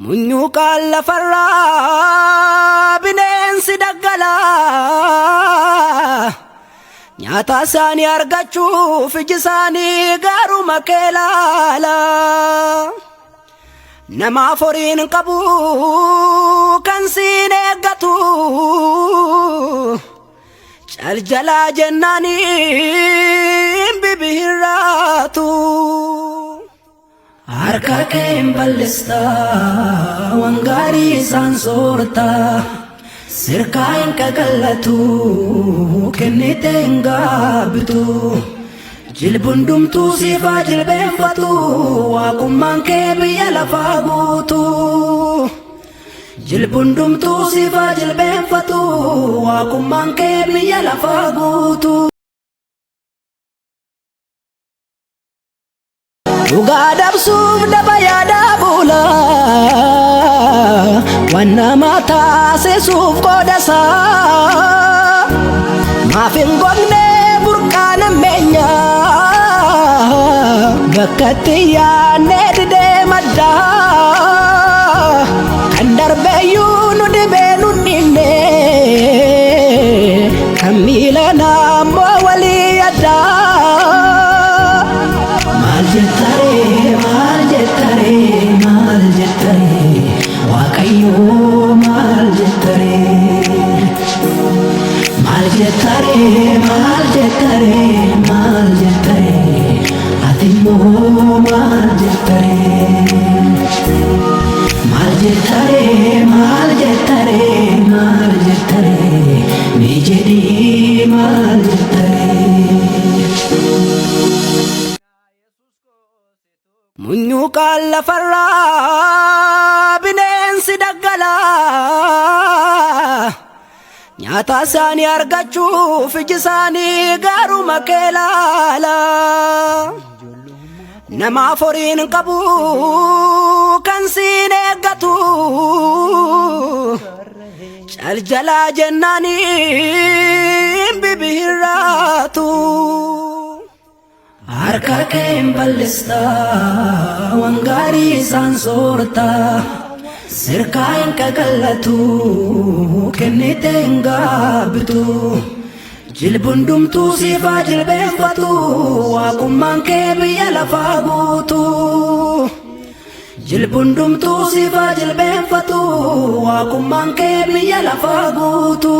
Munyuuqaan lafarraa bineensi daggalaa nyaata isaanii argachuuf iji isaanii gaaruma kee laala. Namaaf horiin qabu kan siin eeggatu caljalaa jennaaniin bibihirraatu. Harka keen bal'ista waan gaarii isaan soorata sirkaa hin qaqallatu kennite hin gaabbitu. Jilbundumtuu siifaa jilbeenfatu waaqummaan kee biyya lafaa guutu. Jilbundumtuu siifaa jilbeenfatu waaqummaan kee biyya lafaa guutu. Dhugaa dabsuuf daba yaada bula waan nama taasisuuf qoodasaa maaf hin gogne burqaan meenya bakkatti yaanne didee maddaa kan darbeeyyuu nu dhibee nu dhinne kan miila naammoo walii addaa. Maal jettare Waaqayyo maal jettare atimmoo maal jettare ni jedhii maal jettare. Munyuuqaan lafarraa bineensi daggalaa nyaata isaanii argachuuf iji isaanii gaaruma kee laala. Namaaf horiin qabu kan siin eeggatu caljalaa jennaaniin bibihirraatu. Harka keen bal'ista waan gaarii isaan soorata sirkaa hin qaqallatu kennite hin gaabbitu. Jilbundumtuu siifaa jilbeenfatu waaqummaan kee biyya lafaa guutu. Jilbundumtuu siifaa jilbeenfatu waaqummaan kee biyya lafaa guutu.